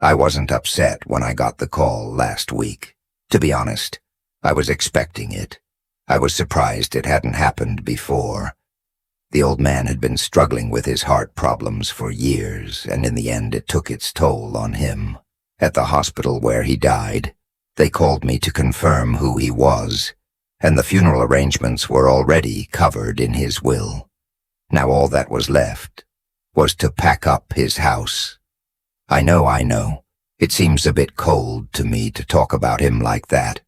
I wasn't upset when I got the call last week. To be honest, I was expecting it. I was surprised it hadn't happened before. The old man had been struggling with his heart problems for years, and in the end it took its toll on him. At the hospital where he died, they called me to confirm who he was, and the funeral arrangements were already covered in his will. Now all that was left was to pack up his house. I know. It seems a bit cold to me to talk about him like that.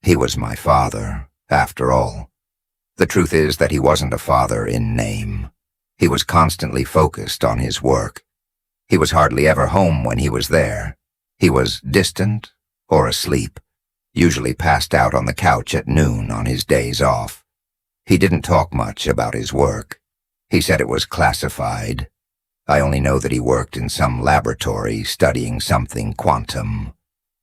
He was my father, after all. The truth is that he wasn't a father in name. He was constantly focused on his work. He was hardly ever home when he was there. He was distant or asleep, usually passed out on the couch at noon on his days off. He didn't talk much about his work. He said it was classified. I only know that he worked in some laboratory studying something quantum.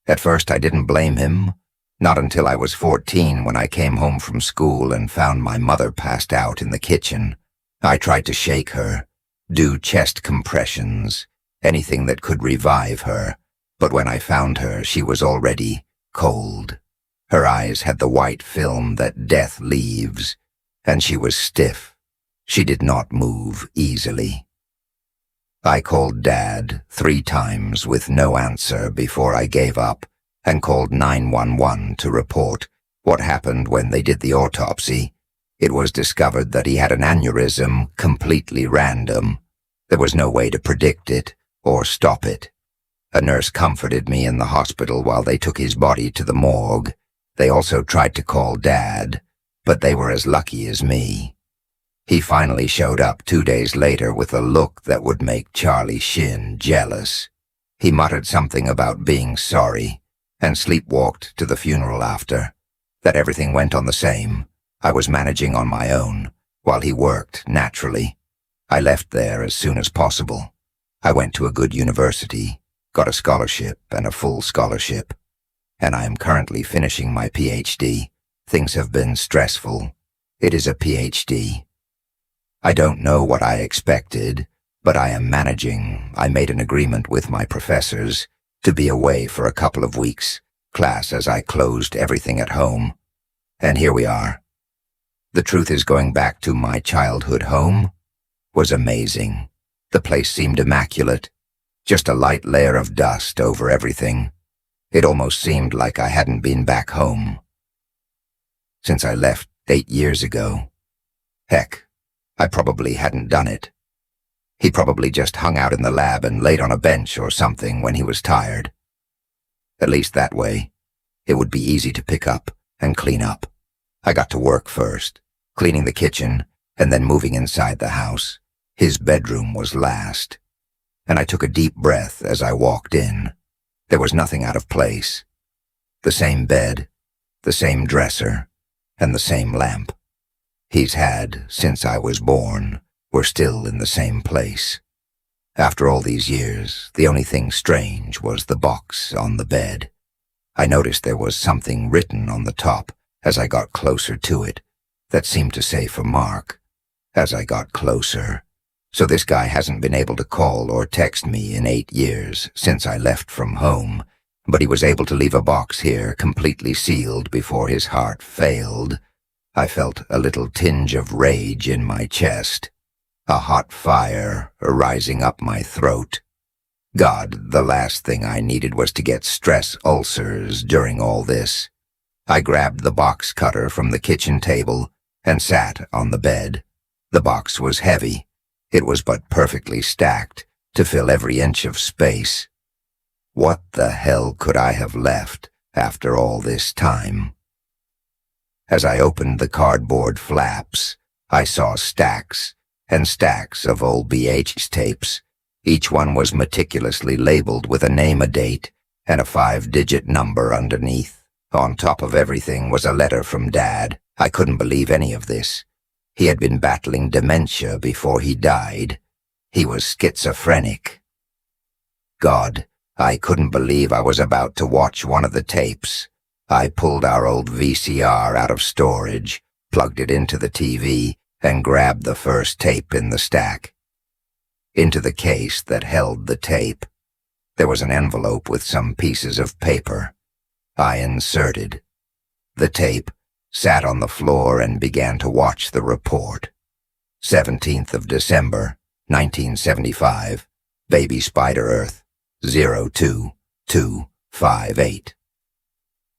At first I didn't blame him. Not until I was 14 when I came home from school and found my mother passed out in the kitchen. I tried to shake her, do chest compressions, anything that could revive her, but when I found her, she was already cold. Her eyes had the white film that death leaves, and she was stiff. She did not move easily. I called Dad 3 times with no answer before I gave up, and called 911 to report what happened when they did the autopsy. It was discovered that he had an aneurysm completely random. There was no way to predict it or stop it. A nurse comforted me in the hospital while they took his body to the morgue. They also tried to call Dad, but they were as lucky as me. He finally showed up 2 days later with a look that would make Charlie Sheen jealous. He muttered something about being sorry, and sleepwalked to the funeral after. That everything went on the same. I was managing on my own, while he worked naturally. I left there as soon as possible. I went to a good university, got a scholarship and a full scholarship, and I am currently finishing my PhD. Things have been stressful. It is a PhD. I don't know what I expected, but I am managing. I made an agreement with my professors to be away for a couple of weeks, class as I closed everything at home. And here we are. The truth is, going back to my childhood home was amazing. The place seemed immaculate, just a light layer of dust over everything. It almost seemed like I hadn't been back home since I left 8 years ago. Heck, I probably hadn't done it. He probably just hung out in the lab and laid on a bench or something when he was tired. At least that way, it would be easy to pick up and clean up. I got to work first, cleaning the kitchen and then moving inside the house. His bedroom was last, and I took a deep breath as I walked in. There was nothing out of place. The same bed, the same dresser, and the same lamp he's had since I was born were still in the same place. After all these years, the only thing strange was the box on the bed. I noticed there was something written on the top as I got closer to it that seemed to say for Mark. As I got closer. So this guy hasn't been able to call or text me in 8 years since I left from home, but he was able to leave a box here completely sealed before his heart failed. I felt a little tinge of rage in my chest, a hot fire rising up my throat. God, the last thing I needed was to get stress ulcers during all this. I grabbed the box cutter from the kitchen table and sat on the bed. The box was heavy. It was but perfectly stacked to fill every inch of space. What the hell could I have left after all this time? As I opened the cardboard flaps, I saw stacks and stacks of old VHS tapes. Each one was meticulously labeled with a name, a date, and a 5-digit number underneath. On top of everything was a letter from Dad. I couldn't believe any of this. He had been battling dementia before he died. He was schizophrenic. God, I couldn't believe I was about to watch one of the tapes. I pulled our old VCR out of storage, plugged it into the TV, and grabbed the first tape in the stack. Into the case that held the tape. There was an envelope with some pieces of paper. I inserted. The tape, sat on the floor and began to watch the report. 17th of December, 1975, Baby Spider Earth, 02258.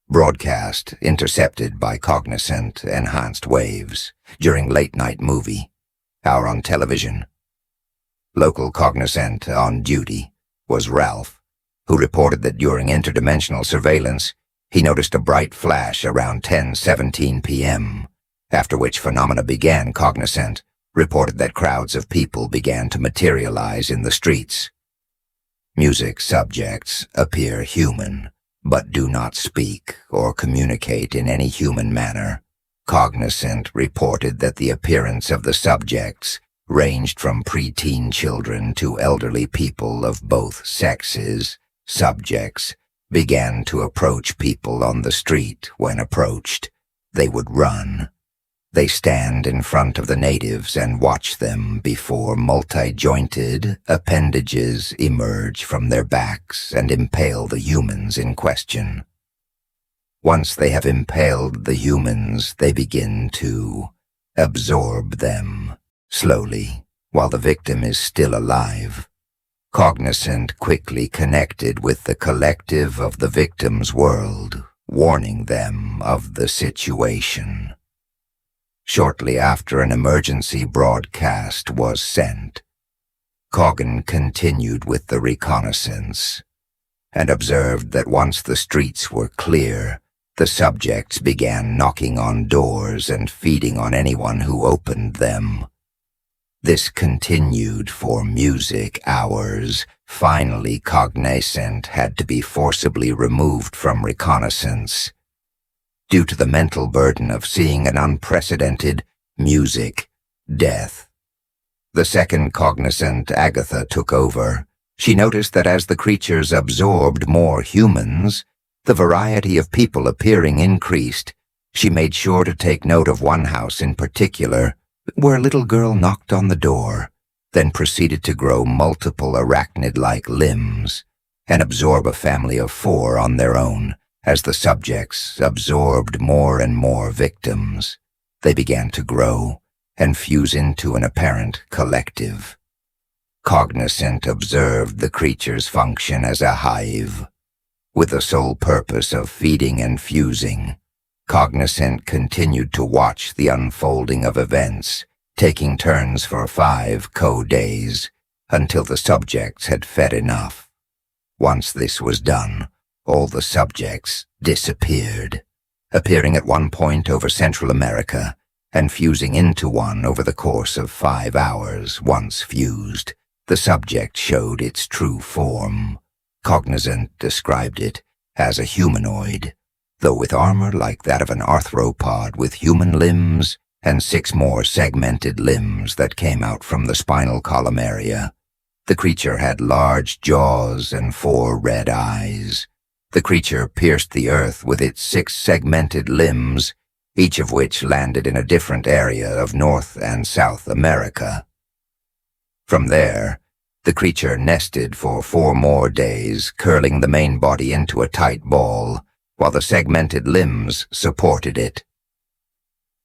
Broadcast intercepted by cognizant enhanced waves during late-night movie. Hour on television. Local cognizant on duty was Ralph, who reported that during interdimensional surveillance, he noticed a bright flash around 10:17 p.m., after which phenomena began. Cognizant reported that crowds of people began to materialize in the streets. Music subjects appear human, but do not speak or communicate in any human manner. Cognizant reported that the appearance of the subjects ranged from preteen children to elderly people of both sexes. Subjects began to approach people on the street. When approached, they would run. They stand in front of the natives and watch them before multi-jointed appendages emerge from their backs and impale the humans in question. Once they have impaled the humans, they begin to absorb them, slowly, while the victim is still alive. Cognizant quickly connected with the collective of the victim's world, warning them of the situation. Shortly after an emergency broadcast was sent, Coggan continued with the reconnaissance and observed that once the streets were clear, the subjects began knocking on doors and feeding on anyone who opened them. This continued for music hours. Finally, Cognizant had to be forcibly removed from reconnaissance due to the mental burden of seeing an unprecedented music death. The second Cognizant, Agatha, took over. She noticed that as the creatures absorbed more humans, the variety of people appearing increased. She made sure to take note of one house in particular, where a little girl knocked on the door, then proceeded to grow multiple arachnid-like limbs and absorb a family of 4 on their own. As the subjects absorbed more and more victims, they began to grow and fuse into an apparent collective. Cognizant observed the creatures function as a hive, with the sole purpose of feeding and fusing. Cognizant continued to watch the unfolding of events, taking turns for 5 days, until the subjects had fed enough. Once this was done, all the subjects disappeared, appearing at one point over Central America and fusing into one over the course of 5 hours. Once fused, the subject showed its true form. Cognizant described it as a humanoid, though with armor like that of an arthropod with human limbs and 6 more segmented limbs that came out from the spinal column area. The creature had large jaws and 4 red eyes. The creature pierced the earth with its 6 segmented limbs, each of which landed in a different area of North and South America. From there, the creature nested for 4 more days, curling the main body into a tight ball, while the segmented limbs supported it.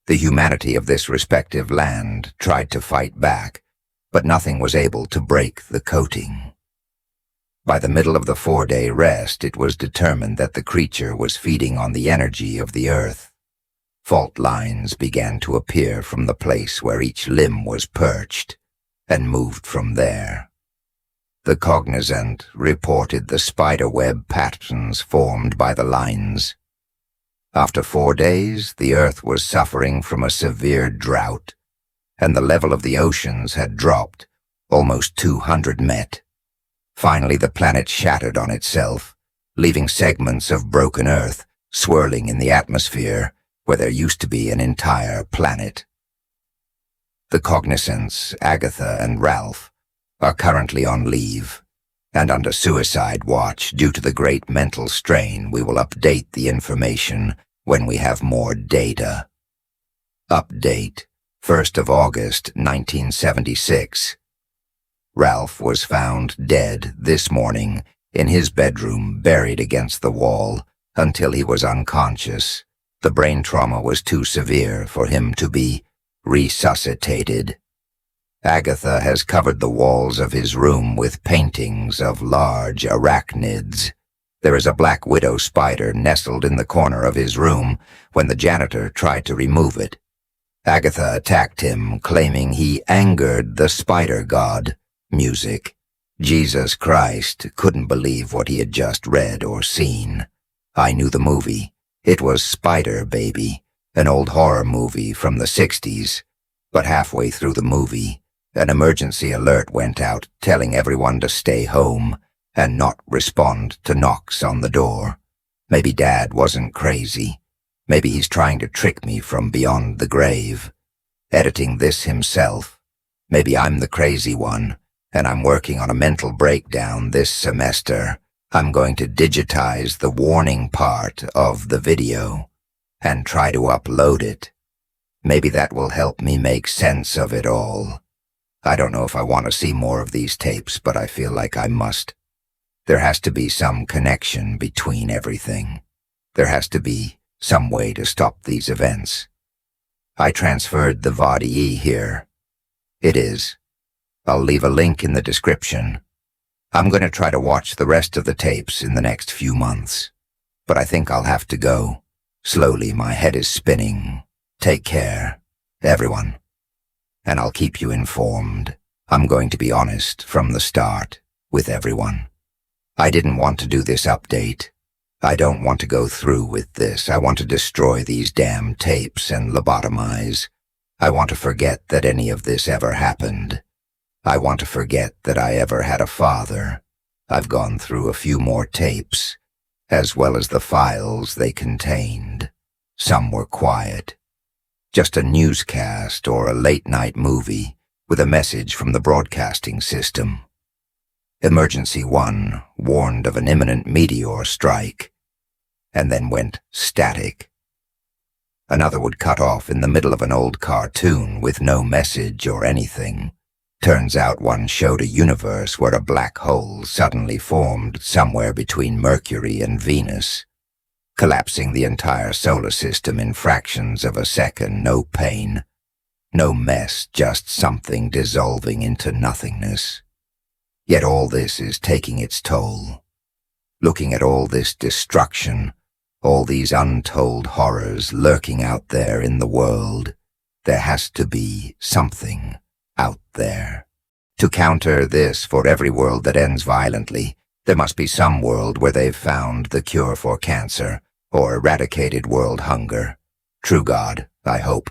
The humanity of this respective land tried to fight back, but nothing was able to break the coating. By the middle of the 4-day rest, it was determined that the creature was feeding on the energy of the earth. Fault lines began to appear from the place where each limb was perched, and moved from there. The Cognizant reported the spiderweb patterns formed by the lines. After 4 days, the earth was suffering from a severe drought, and the level of the oceans had dropped almost 200 met. Finally, the planet shattered on itself, leaving segments of broken earth swirling in the atmosphere where there used to be an entire planet. The Cognizants, Agatha and Ralph, are currently on leave and under suicide watch due to the great mental strain. We will update the information when we have more data. Update, 1st of August, 1976. Ralph was found dead this morning in his bedroom, buried against the wall, until he was unconscious. The brain trauma was too severe for him to be resuscitated. Agatha has covered the walls of his room with paintings of large arachnids. There is a black widow spider nestled in the corner of his room when the janitor tried to remove it. Agatha attacked him, claiming he angered the spider god. Music. Jesus Christ couldn't believe what he had just read or seen. I knew the movie. It was Spider Baby, an old horror movie from the 60s. But halfway through the movie, an emergency alert went out telling everyone to stay home and not respond to knocks on the door. Maybe Dad wasn't crazy. Maybe he's trying to trick me from beyond the grave. Editing this himself. Maybe I'm the crazy one, and I'm working on a mental breakdown this semester. I'm going to digitize the warning part of the video and try to upload it. Maybe that will help me make sense of it all. I don't know if I want to see more of these tapes, but I feel like I must. There has to be some connection between everything. There has to be some way to stop these events. I transferred the VOD here. It is. I'll leave a link in the description. I'm going to try to watch the rest of the tapes in the next few months. But I think I'll have to go. Slowly, my head is spinning. Take care, everyone. And I'll keep you informed. I'm going to be honest from the start with everyone. I didn't want to do this update. I don't want to go through with this. I want to destroy these damn tapes and lobotomize. I want to forget that any of this ever happened. I want to forget that I ever had a father. I've gone through a few more tapes, as well as the files they contained. Some were quiet. Just a newscast or a late-night movie with a message from the broadcasting system. Emergency 1 warned of an imminent meteor strike, and then went static. Another would cut off in the middle of an old cartoon with no message or anything. Turns out one showed a universe where a black hole suddenly formed somewhere between Mercury and Venus, collapsing the entire solar system in fractions of a second. No pain, no mess, just something dissolving into nothingness. Yet all this is taking its toll. Looking at all this destruction, all these untold horrors lurking out there in the world, there has to be something out there. To counter this, for every world that ends violently, there must be some world where they've found the cure for cancer or eradicated world hunger. True God, I hope.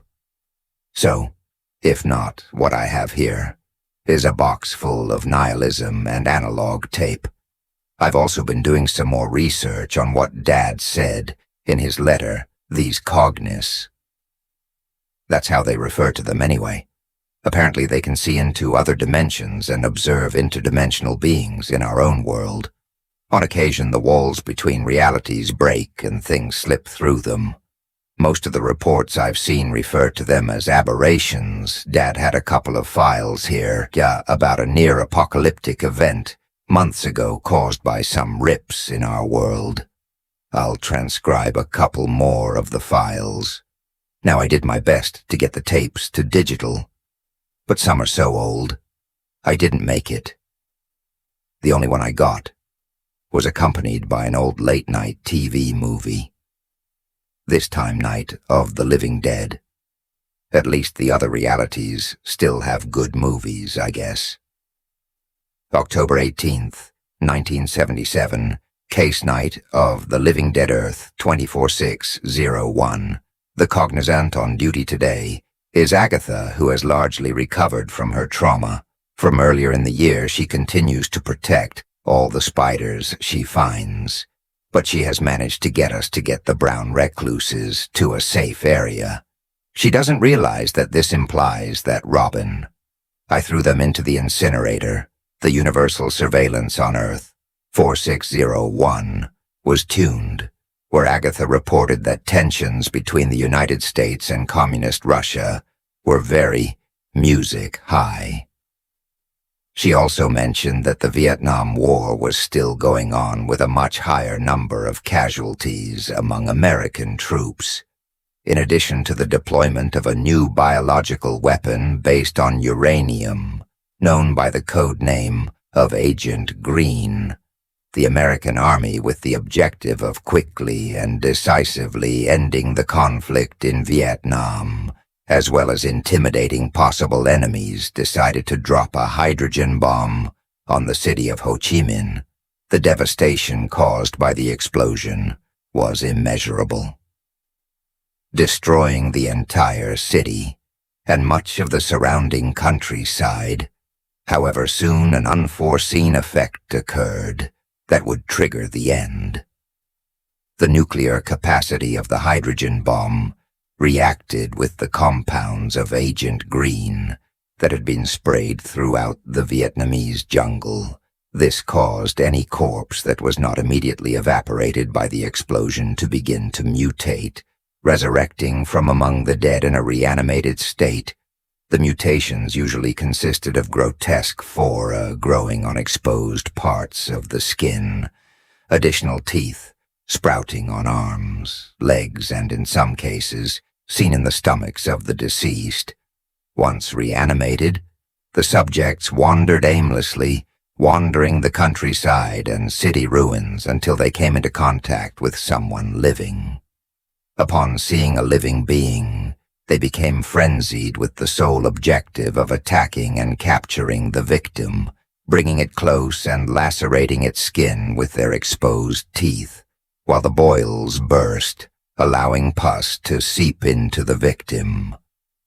So, if not, what I have here is a box full of nihilism and analog tape. I've also been doing some more research on what Dad said in his letter, these cognis. That's how they refer to them anyway. Apparently they can see into other dimensions and observe interdimensional beings in our own world. On occasion, the walls between realities break and things slip through them. Most of the reports I've seen refer to them as aberrations. Dad had a couple of files here, about a near-apocalyptic event months ago caused by some rips in our world. I'll transcribe a couple more of the files. Now, I did my best to get the tapes to digital, but some are so old, I didn't make it. The only one I got was accompanied by an old late-night TV movie. This time Night of the Living Dead. At least the other realities still have good movies, I guess. October 18th, 1977, Case Night of the Living Dead Earth 24601. The cognizant on duty today is Agatha, who has largely recovered from her trauma. From earlier in the year, she continues to protect all the spiders she finds. But she has managed to get us to get the brown recluses to a safe area. She doesn't realize that this implies that Robin. I threw them into the incinerator. The universal surveillance on Earth, 4601, was tuned, where Agatha reported that tensions between the United States and Communist Russia were very music high. She also mentioned that the Vietnam War was still going on with a much higher number of casualties among American troops. In addition to the deployment of a new biological weapon based on uranium, known by the code name of Agent Green, the American Army, with the objective of quickly and decisively ending the conflict in Vietnam, as well as intimidating possible enemies, decided to drop a hydrogen bomb on the city of Ho Chi Minh. The devastation caused by the explosion was immeasurable, destroying the entire city and much of the surrounding countryside. However, soon an unforeseen effect occurred that would trigger the end. The nuclear capacity of the hydrogen bomb reacted with the compounds of Agent Green that had been sprayed throughout the Vietnamese jungle. This caused any corpse that was not immediately evaporated by the explosion to begin to mutate, resurrecting from among the dead in a reanimated state. The mutations usually consisted of grotesque fora growing on exposed parts of the skin, additional teeth sprouting on arms, legs, and in some cases, seen in the stomachs of the deceased. Once reanimated, the subjects wandered aimlessly, wandering the countryside and city ruins until they came into contact with someone living. Upon seeing a living being, they became frenzied with the sole objective of attacking and capturing the victim, bringing it close and lacerating its skin with their exposed teeth, while the boils burst, allowing pus to seep into the victim.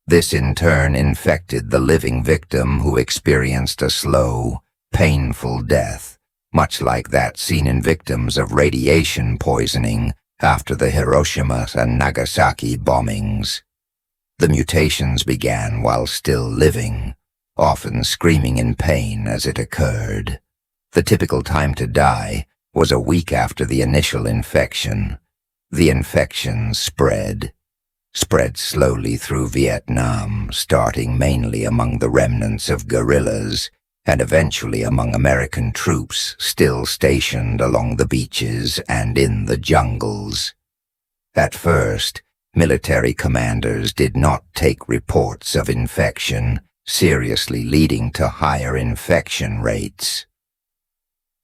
This in turn infected the living victim, who experienced a slow, painful death, much like that seen in victims of radiation poisoning after the Hiroshima and Nagasaki bombings. The mutations began while still living, often screaming in pain as it occurred. The typical time to die was a week after the initial infection. The infection spread slowly through Vietnam, starting mainly among the remnants of guerrillas and eventually among American troops still stationed along the beaches and in the jungles. At first, military commanders did not take reports of infection seriously, leading to higher infection rates.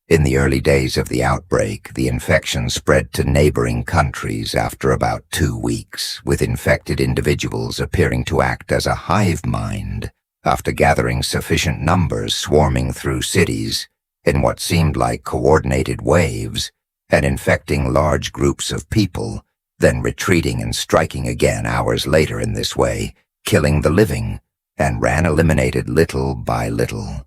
In the early days of the outbreak, the infection spread to neighboring countries after about 2 weeks, with infected individuals appearing to act as a hive mind after gathering sufficient numbers, swarming through cities in what seemed like coordinated waves and infecting large groups of people, then retreating and striking again hours later in this way, killing the living, and ran eliminated little by little.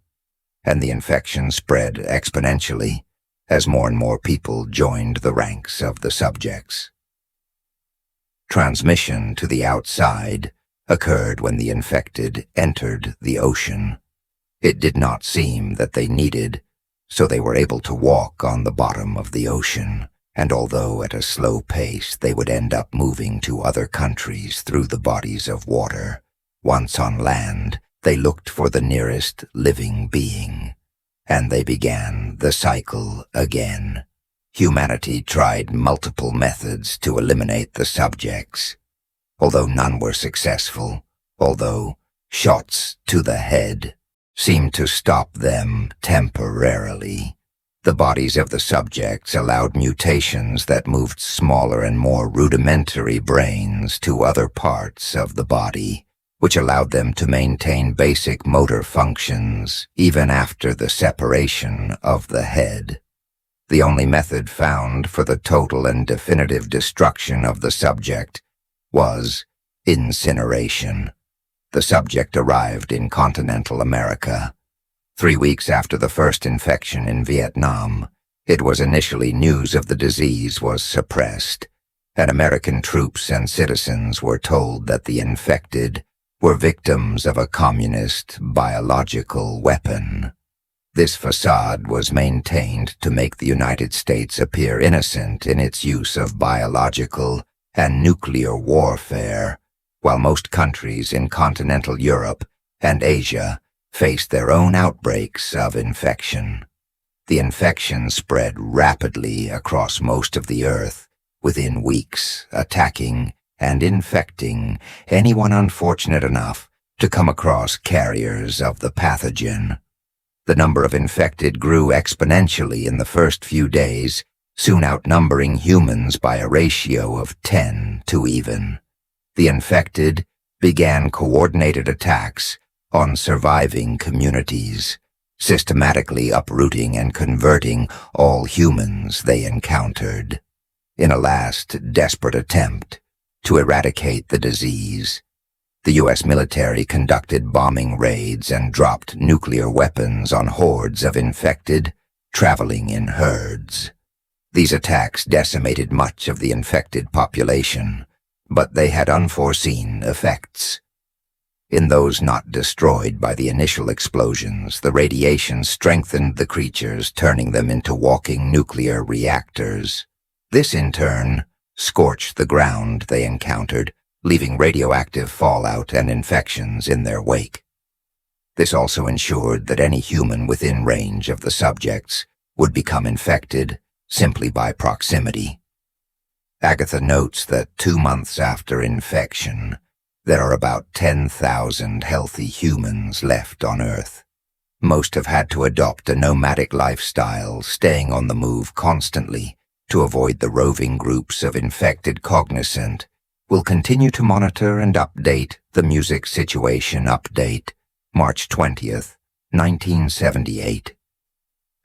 And the infection spread exponentially as more and more people joined the ranks of the subjects. Transmission to the outside occurred when the infected entered the ocean. It did not seem that they needed, so they were able to walk on the bottom of the ocean, and although at a slow pace they would end up moving to other countries through the bodies of water, once on land, they looked for the nearest living being, and they began the cycle again. Humanity tried multiple methods to eliminate the subjects, although none were successful, although shots to the head seemed to stop them temporarily. The bodies of the subjects allowed mutations that moved smaller and more rudimentary brains to other parts of the body, which allowed them to maintain basic motor functions even after the separation of the head. The only method found for the total and definitive destruction of the subject was incineration. The subject arrived in continental America. 3 weeks after the first infection in Vietnam, it was initially news of the disease was suppressed, and American troops and citizens were told that the infected were victims of a communist biological weapon. This facade was maintained to make the United States appear innocent in its use of biological and nuclear warfare, while most countries in continental Europe and Asia faced their own outbreaks of infection. The infection spread rapidly across most of the Earth within weeks, attacking and infecting anyone unfortunate enough to come across carriers of the pathogen. The number of infected grew exponentially in the first few days, soon outnumbering humans by a ratio of 10 to even. The infected began coordinated attacks on surviving communities, systematically uprooting and converting all humans they encountered. In a last desperate attempt to eradicate the disease, the U.S. military conducted bombing raids and dropped nuclear weapons on hordes of infected, traveling in herds. These attacks decimated much of the infected population, but they had unforeseen effects. In those not destroyed by the initial explosions, the radiation strengthened the creatures, turning them into walking nuclear reactors. This, in turn, scorched the ground they encountered, leaving radioactive fallout and infections in their wake. This also ensured that any human within range of the subjects would become infected simply by proximity. Agatha notes that 2 months after infection, there are about 10,000 healthy humans left on Earth. Most have had to adopt a nomadic lifestyle, staying on the move constantly to avoid the roving groups of infected cognizant. Will continue to monitor and update the Music Situation Update, March 20th, 1978.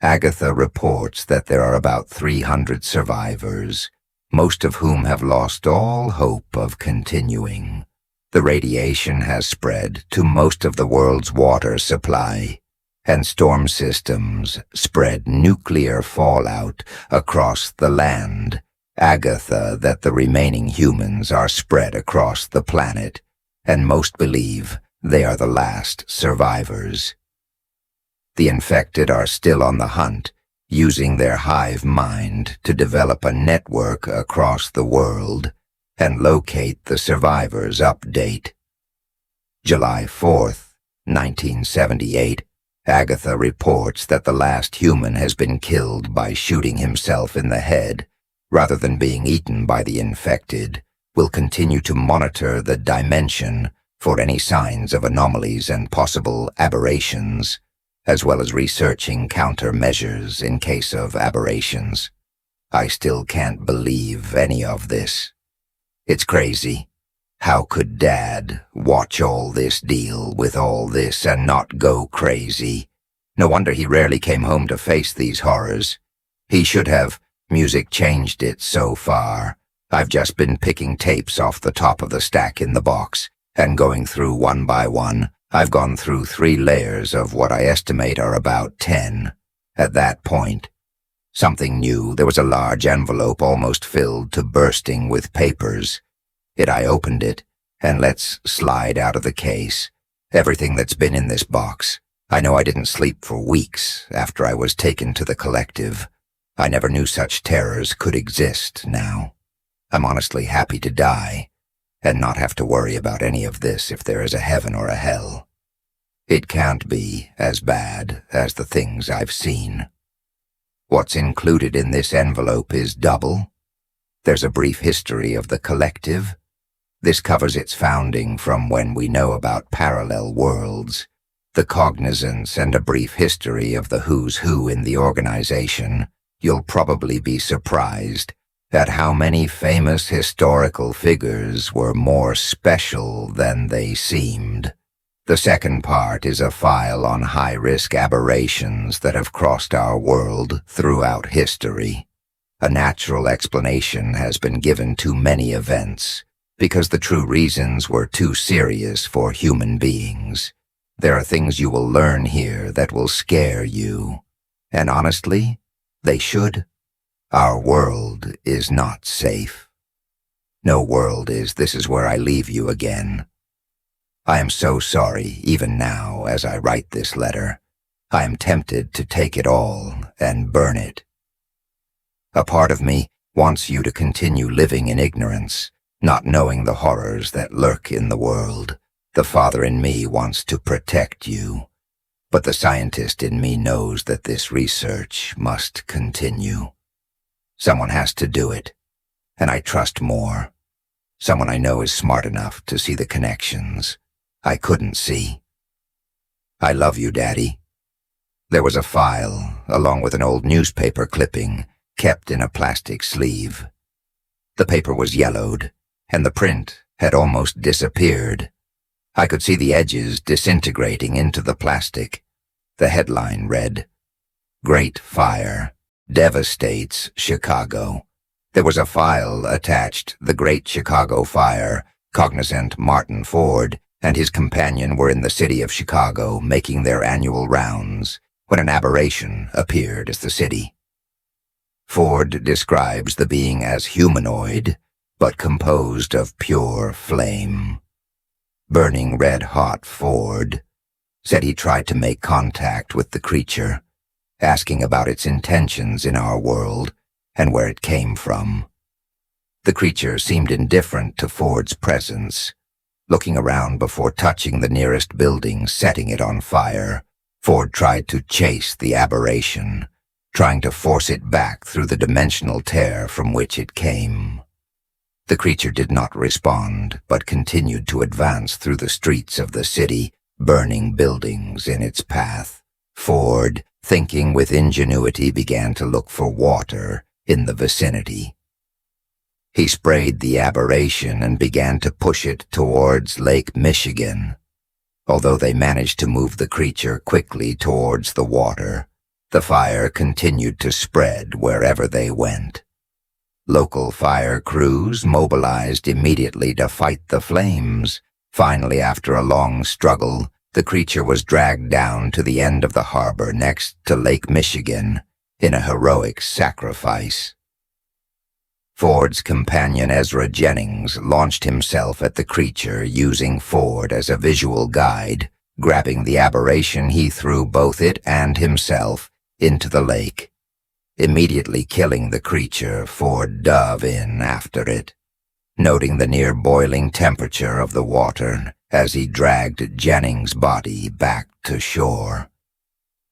Agatha reports that there are about 300 survivors, most of whom have lost all hope of continuing. The radiation has spread to most of the world's water supply, and storm systems spread nuclear fallout across the land. Agatha that the remaining humans are spread across the planet, and most believe they are the last survivors. The infected are still on the hunt, using their hive mind to develop a network across the world and locate the survivors. Update. July 4th, 1978, Agatha reports that the last human has been killed by shooting himself in the head, rather than being eaten by the infected. Will continue to monitor the dimension for any signs of anomalies and possible aberrations, as well as researching countermeasures in case of aberrations. I still can't believe any of this. It's crazy. How could Dad watch all this, deal with all this, and not go crazy? No wonder he rarely came home to face these horrors. He should have. Music changed it so far. I've just been picking tapes off the top of the stack in the box and going through one by one. I've gone through 3 layers of what I estimate are about 10. At that point, something new. There was a large envelope almost filled to bursting with papers. I opened it, and let's slide out of the case. Everything that's been in this box. I know I didn't sleep for weeks after I was taken to the collective. I never knew such terrors could exist now. I'm honestly happy to die, and not have to worry about any of this if there is a heaven or a hell. It can't be as bad as the things I've seen. What's included in this envelope is double. There's a brief history of the collective. This covers its founding from when we know about parallel worlds, the cognizance, and a brief history of the who's who in the organization. You'll probably be surprised at how many famous historical figures were more special than they seemed. The second part is a file on high-risk aberrations that have crossed our world throughout history. A natural explanation has been given to many events, because the true reasons were too serious for human beings. There are things you will learn here that will scare you, and honestly, they should. Our world is not safe. No world is. This is where I leave you again. I am so sorry, even now, as I write this letter. I am tempted to take it all and burn it. A part of me wants you to continue living in ignorance, not knowing the horrors that lurk in the world. The father in me wants to protect you. But the scientist in me knows that this research must continue. Someone has to do it, and I trust more. Someone I know is smart enough to see the connections I couldn't see. I love you, Daddy. There was a file, along with an old newspaper clipping, kept in a plastic sleeve. The paper was yellowed, and the print had almost disappeared. I could see the edges disintegrating into the plastic. The headline read, "Great Fire Devastates Chicago." There was a file attached. The Great Chicago Fire. Cognizant Martin Ford and his companion were in the city of Chicago making their annual rounds when an aberration appeared as the city. Ford describes the being as humanoid, but composed of pure flame. Burning red-hot, Ford said he tried to make contact with the creature, asking about its intentions in our world and where it came from. The creature seemed indifferent to Ford's presence, looking around before touching the nearest building, setting it on fire. Ford tried to chase the aberration, trying to force it back through the dimensional tear from which it came. The creature did not respond, but continued to advance through the streets of the city, burning buildings in its path. Ford, thinking with ingenuity, began to look for water in the vicinity. He sprayed the aberration and began to push it towards Lake Michigan. Although they managed to move the creature quickly towards the water, the fire continued to spread wherever they went. Local fire crews mobilized immediately to fight the flames. Finally, after a long struggle, the creature was dragged down to the end of the harbor next to Lake Michigan in a heroic sacrifice. Ford's companion Ezra Jennings launched himself at the creature using Ford as a visual guide. Grabbing the aberration, he threw both it and himself into the lake. Immediately killing the creature, Ford dove in after it, noting the near-boiling temperature of the water as he dragged Jennings' body back to shore.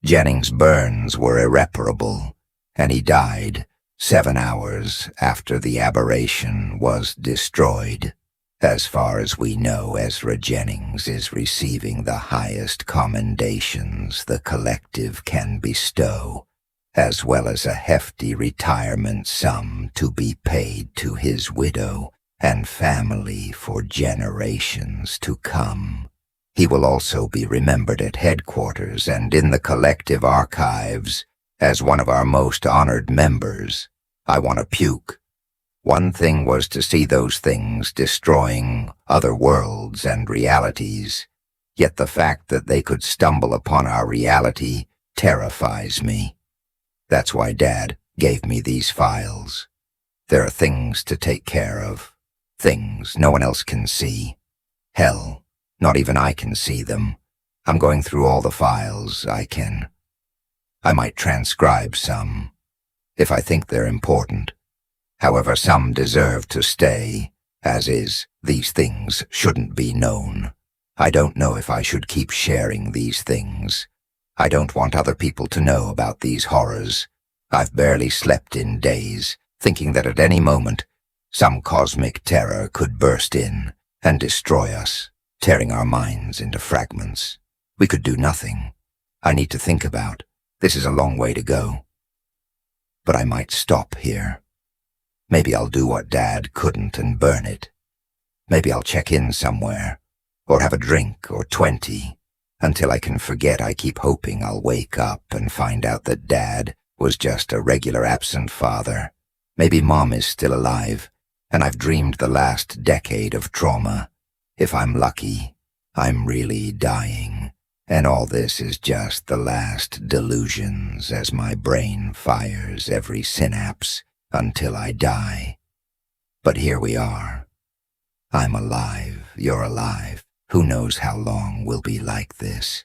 Jennings' burns were irreparable, and he died 7 hours after the aberration was destroyed. As far as we know, Ezra Jennings is receiving the highest commendations the collective can bestow, as well as a hefty retirement sum to be paid to his widow and family for generations to come. He will also be remembered at headquarters and in the collective archives as one of our most honored members. I want to puke. One thing was to see those things destroying other worlds and realities, yet the fact that they could stumble upon our reality terrifies me. That's why Dad gave me these files. There are things to take care of, things no one else can see. Hell, not even I can see them. I'm going through all the files I can. I might transcribe some, if I think they're important. However, some deserve to stay, as is, these things shouldn't be known. I don't know if I should keep sharing these things. I don't want other people to know about these horrors. I've barely slept in days, thinking that at any moment, some cosmic terror could burst in and destroy us, tearing our minds into fragments. We could do nothing. I need to think about. This is a long way to go. But I might stop here. Maybe I'll do what Dad couldn't and burn it. Maybe I'll check in somewhere, or have a drink or 20, until I can forget. I keep hoping I'll wake up and find out that Dad was just a regular absent father. Maybe Mom is still alive, and I've dreamed the last decade of trauma. If I'm lucky, I'm really dying, and all this is just the last delusions as my brain fires every synapse until I die. But here we are. I'm alive, you're alive. Who knows how long we'll be like this?